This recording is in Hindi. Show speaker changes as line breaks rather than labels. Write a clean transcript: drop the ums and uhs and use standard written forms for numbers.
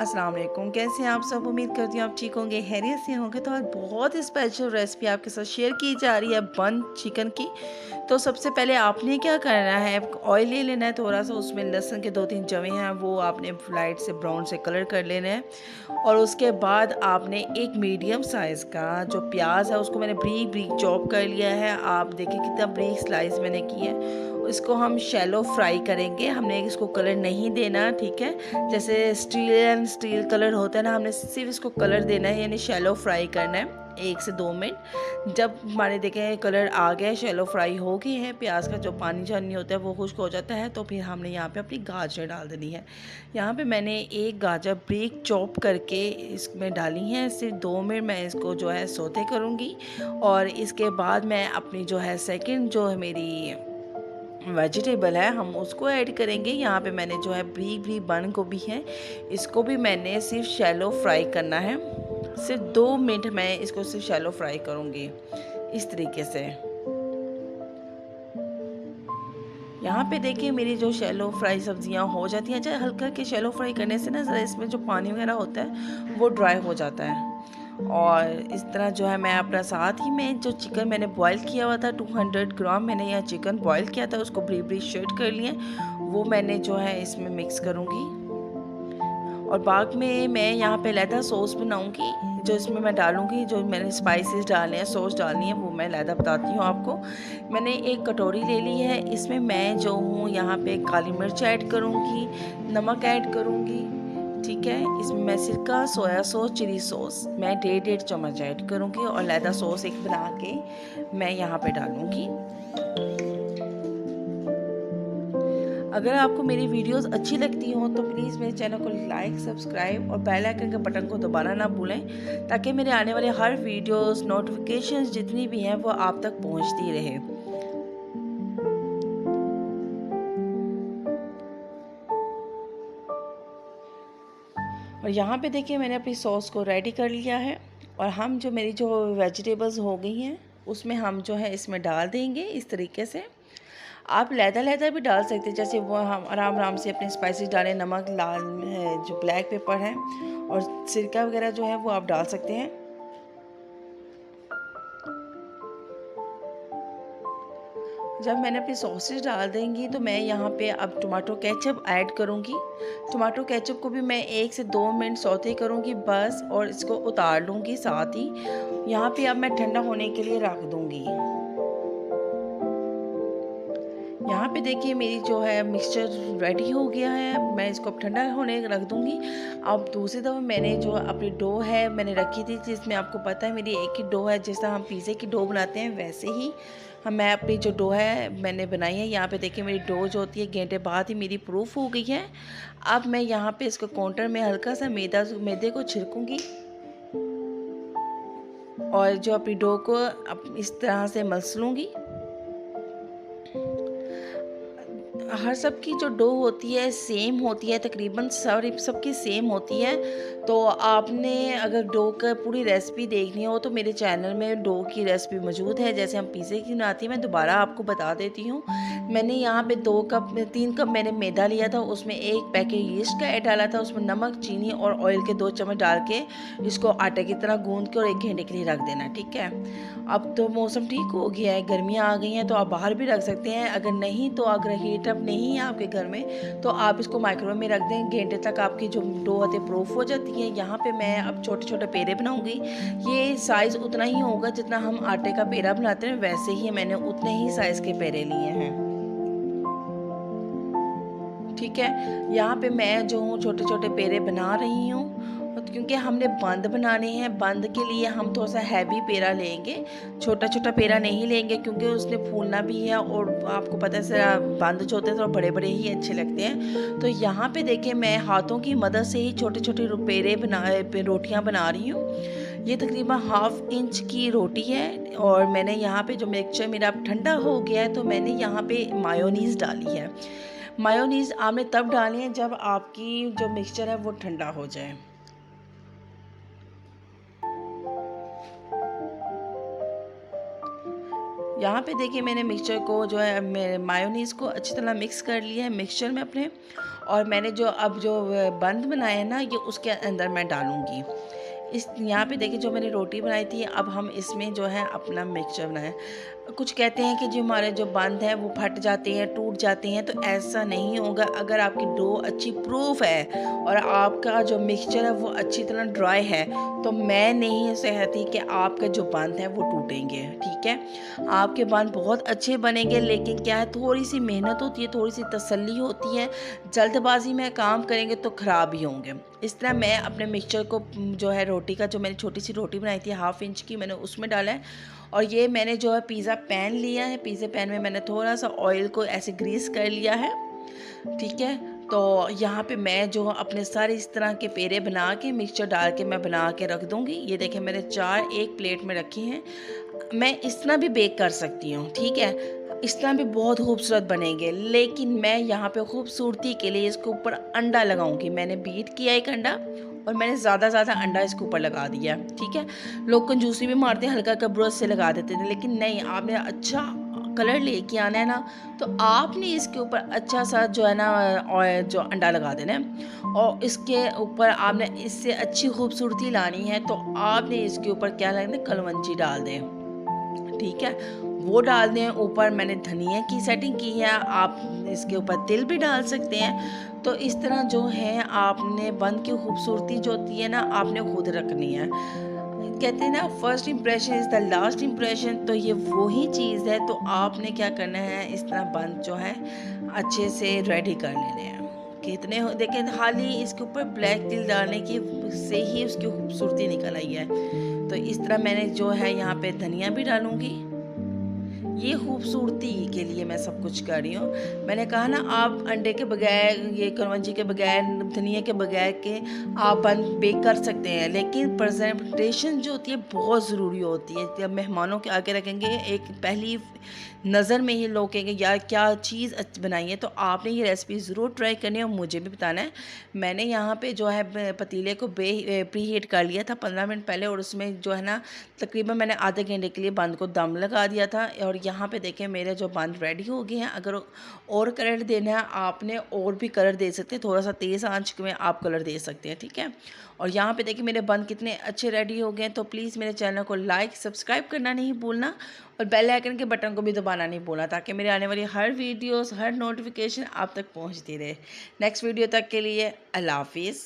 अस्सलाम वालेकुम, कैसे हैं आप सब? उम्मीद करती हूँ आप ठीक होंगे, खैरियत से होंगे। तो आज बहुत ही स्पेशल रेसिपी आपके साथ शेयर की जा रही है बन चिकन की। तो सबसे पहले आपने क्या करना है, ऑयल ले लेना है थोड़ा सा, उसमें लहसुन के 2-3 जवे हैं वो आपने लाइट से ब्राउन से कलर कर लेना है। और उसके बाद आपने एक मीडियम साइज़ का जो प्याज है उसको मैंने ब्रीक ब्रीक चॉप कर लिया है। आप देखिए कितना ब्रीक स्लाइस मैंने की है। इसको हम शैलो फ्राई करेंगे, हमने इसको कलर नहीं देना, ठीक है। जैसे स्टील कलर होता है ना, हमने सिर्फ इसको कलर देना है, यानी शैलो फ्राई करना है 1 से 2 मिनट। जब हमारे देखें कलर आ गया है, शैलो फ्राई हो गई है, प्याज का जो पानी छानी होता है वो खुश्क हो जाता है, तो फिर हमने यहाँ पे अपनी गाजर डाल देनी है। यहाँ पे मैंने एक गाजर ब्रीक चॉप करके इसमें डाली है। सिर्फ 2 मिनट मैं इसको जो है सौते करूँगी। और इसके बाद मैं अपनी जो है सेकंड जो है मेरी वेजिटेबल है हम उसको ऐड करेंगे। यहाँ पे मैंने जो है ब्रीक ब्रीक बंद गोभी है, इसको भी मैंने सिर्फ शैलो फ्राई करना है। सिर्फ 2 मिनट मैं इसको सिर्फ शैलो फ्राई करूँगी इस तरीके से। यहाँ पे देखिए मेरी जो शैलो फ्राई सब्जियाँ हो जाती हैं। चाहे हल्का के शैलो फ्राई करने से ना ज़रा इसमें जो पानी वगैरह होता है वो ड्राई हो जाता है। और इस तरह जो है मैं अपना साथ ही में जो चिकन मैंने बॉईल किया हुआ था 200 ग्राम मैंने यहाँ चिकन बॉईल किया था, उसको ब्रीफ ब्रीफ शेड कर लिए, वो मैंने जो है इसमें मिक्स करूँगी। और बाद में मैं यहाँ पे लैदा सॉस बनाऊँगी, जो इसमें मैं डालूँगी, जो मैंने स्पाइसेस डाले हैं, सॉस डालनी है, वो मैं लैदा बताती हूँ आपको। मैंने एक कटोरी ले ली है, इसमें मैं जो हूँ यहाँ पे काली मिर्च ऐड करूँगी, नमक ऐड करूँगी, ठीक है। इसमें मैं सिरका, सोया सॉस, चिली सॉस मैं 1.5 चम्मच ऐड करूँगी और लैदा सॉस एक बना के मैं यहाँ पे डालूँगी। अगर आपको मेरी वीडियोस अच्छी लगती हो तो प्लीज़ मेरे चैनल को लाइक, सब्सक्राइब और बेल आइकन के बटन को दबाना ना भूलें, ताकि मेरे आने वाले हर वीडियोस नोटिफिकेशंस जितनी भी हैं वो आप तक पहुंचती रहे। और यहाँ पे देखिए मैंने अपनी सॉस को रेडी कर लिया है। और हम जो मेरी जो वेजिटेबल्स हो गई हैं उसमें हम जो है इसमें डाल देंगे इस तरीके से। आप लहदा-लहदा भी डाल सकते हैं, जैसे वो हम आराम-आराम से अपने स्पाइसेस डालें, नमक, लाल जो ब्लैक पेपर है और सिरका वगैरह जो है वो आप डाल सकते हैं। जब मैंने अपनी सॉसेज डाल देंगी तो मैं यहाँ पे अब टोमेटो केचप ऐड करूँगी। टोमेटो केचप को भी मैं 1 से 2 मिनट सौते करूँगी बस, और इसको उतार लूँगी साथ ही। यहाँ पे अब मैं ठंडा होने के लिए रख दूँगी। यहाँ पे देखिए मेरी जो है मिक्सचर रेडी हो गया है, मैं इसको अब ठंडा होने रख दूँगी। अब दूसरी तरफ मैंने जो अपनी डो है मैंने रखी थी, जिसमें आपको पता है मेरी एक ही डो है, जिस तरह हम पिज़्ज़े की डो बनाते हैं वैसे ही हम मैं अपनी जो डो है मैंने बनाई है। यहाँ पे देखिए मेरी डो जो होती है घंटे बाद ही मेरी प्रूफ हो गई है। अब मैं यहाँ पे इसको काउंटर में हल्का सा मैदे को छिड़कूँगी और जो अपनी डो को इस तरह से मस लूँगी। हर सबकी जो डो होती है सेम होती है, तकरीबन सारी सबकी सेम होती है। तो आपने अगर डो का पूरी रेसिपी देखनी हो तो मेरे चैनल में डो की रेसिपी मौजूद है, जैसे हम पिज़्ज़े की बनाती हैं। मैं दोबारा आपको बता देती हूँ। मैंने यहाँ पे 3 कप मैंने मैदा लिया था, उसमें 1 पैकेट यीस्ट का ऐड डाला था, उसमें नमक, चीनी और ऑयल के 2 चम्मच डाल के इसको आटे की तरह गूँध के और 1 घंटे के लिए रख देना, ठीक है। अब तो मौसम ठीक हो गया है, गर्मियाँ आ गई हैं, तो आप बाहर भी रख सकते हैं। अगर नहीं तो अगर हीट अप नहीं है आपके घर में तो आप इसको माइक्रोवेव में रख दें, घंटे तक आपकी जो डो होती है प्रूफ हो जाती है। यहाँ पे मैं अब छोटे छोटे पेड़े बनाऊंगी। ये साइज़ उतना ही होगा जितना हम आटे का पेड़ा बनाते हैं, वैसे ही मैंने उतने ही साइज़ के पेड़े लिए हैं, ठीक है। यहाँ पे मैं जो हूँ छोटे छोटे पेड़े बना रही हूँ, क्योंकि हमने बंद बनाने हैं। बंद के लिए हम थोड़ा सा हैवी पेड़ा लेंगे, छोटा छोटा पेड़ा नहीं लेंगे, क्योंकि उसने फूलना भी है और आपको पता है सर बंद जो होते हैं तो बड़े बड़े ही अच्छे लगते हैं। तो यहाँ पे देखिए मैं हाथों की मदद से ही छोटे छोटे पेड़े रोटियाँ बना रही हूँ। ये तकरीबन 1/2 इंच की रोटी है। और मैंने यहाँ पे जो मिक्सचर मेरा ठंडा हो गया है तो मैंने यहाँ पे मायोनीज़ डाली है। मायोनीज़ आपने तब डालनी है जब आपकी जो मिक्सचर है वो ठंडा हो जाए। यहाँ पे देखिए मैंने मिक्सचर को जो है मेरे मायोनीज़ को अच्छी तरह मिक्स कर लिया है मिक्सचर में अपने, और मैंने जो अब जो बंद बनाया है ना ये उसके अंदर मैं डालूँगी। इस यहाँ पे देखिए जो मैंने रोटी बनाई थी, अब हम इसमें जो है अपना मिक्सचर बनाएं। कुछ कहते हैं कि जो हमारे जो बंद हैं वो फट जाते हैं, टूट जाते हैं, तो ऐसा नहीं होगा अगर आपकी डो अच्छी प्रूफ है और आपका जो मिक्सचर है वो अच्छी तरह ड्राई है, तो मैं नहीं कहती कि आपके जो बंद हैं वो टूटेंगे। ठीक है, आपके बंद बहुत अच्छे बनेंगे, लेकिन क्या है थोड़ी सी मेहनत होती है, थोड़ी सी तसल्ली होती है, जल्दबाजी में काम करेंगे तो ख़राब ही होंगे। इस तरह मैं अपने मिक्सचर को जो है रोटी का, जो मैंने छोटी सी रोटी बनाई थी 1/2 इंच की, मैंने उसमें डाला है। और ये मैंने जो है पिज़्ज़ा पैन लिया है, पिज़्ज़ा पैन में मैंने थोड़ा सा ऑयल को ऐसे ग्रीस कर लिया है। ठीक है, तो यहाँ पे मैं जो अपने सारे इस तरह के पेड़े बना के मिक्सचर डाल के मैं बना के रख दूँगी। ये देखें मैंने 4 एक प्लेट में रखे हैं। मैं इस तरह भी बेक कर सकती हूँ, ठीक है? इस तरह भी बहुत खूबसूरत बनेंगे, लेकिन मैं यहाँ पे खूबसूरती के लिए इसके ऊपर अंडा लगाऊंगी। मैंने बीट किया एक अंडा और मैंने ज़्यादा अंडा इसके ऊपर लगा दिया। ठीक है, लोग कंजूसी भी मारते हैं, हल्का हल्का ब्रश से लगा देते थे, लेकिन नहीं, आपने अच्छा कलर लेके आना है ना, तो आपने इसके ऊपर अच्छा सा जो है ना और जो अंडा लगा देना है, और इसके ऊपर आपने इससे अच्छी खूबसूरती लानी है तो आपने इसके ऊपर क्या लगना है, कलवंजी डाल दें। ठीक है, वो डाल दें। ऊपर मैंने धनिया की सेटिंग की है, आप इसके ऊपर तिल भी डाल सकते हैं। तो इस तरह जो है आपने बन की खूबसूरती जो होती है ना, आपने खुद रखनी है। कहते हैं ना first impression is the last impression, तो ये वही चीज़ है। तो आपने क्या करना है, इस तरह बन जो है अच्छे से रेडी कर लेने हैं। कितने हो देखें, खाली इसके ऊपर ब्लैक तिल डालने की से ही उसकी खूबसूरती निकल आई है। तो इस तरह मैंने जो है यहाँ पे धनिया भी डालूँगी। ये खूबसूरती के लिए मैं सब कुछ कर रही हूँ। मैंने कहा ना, आप अंडे के बगैर, ये कलवंजी के बगैर, धनिया के बगैर के आप बन बेक कर सकते हैं, लेकिन प्रेजेंटेशन जो होती है बहुत ज़रूरी होती है। जब मेहमानों के आगे रखेंगे, एक पहली नज़र में ही लोग कहेंगे यार क्या चीज़ बनाई है। तो आपने ये रेसिपी ज़रूर ट्राई करनी है और मुझे भी बताना है। मैंने यहाँ पे जो है पतीले को प्री हीट कर लिया था 15 मिनट पहले, और उसमें जो है ना तकरीबन मैंने आधे घंटे के लिए बंद को दम लगा दिया था। और यहाँ पे देखें मेरे जो बंद रेडी हो गए हैं। अगर और कलर देना है आपने और भी कलर दे सकते हैं, थोड़ा सा तेज़ आंच में आप कलर दे सकते हैं। ठीक है, और यहाँ पे देखिए मेरे बंद कितने अच्छे रेडी हो गए हैं। तो प्लीज़ मेरे चैनल को लाइक सब्सक्राइब करना नहीं भूलना, और बेल आइकन के बटन को भी दबाना नहीं भूलना, ताकि मेरे आने वाली हर वीडियोस, हर नोटिफिकेशन आप तक पहुँचती रहे। नेक्स्ट वीडियो तक के लिए अल्लाह हाफिज़।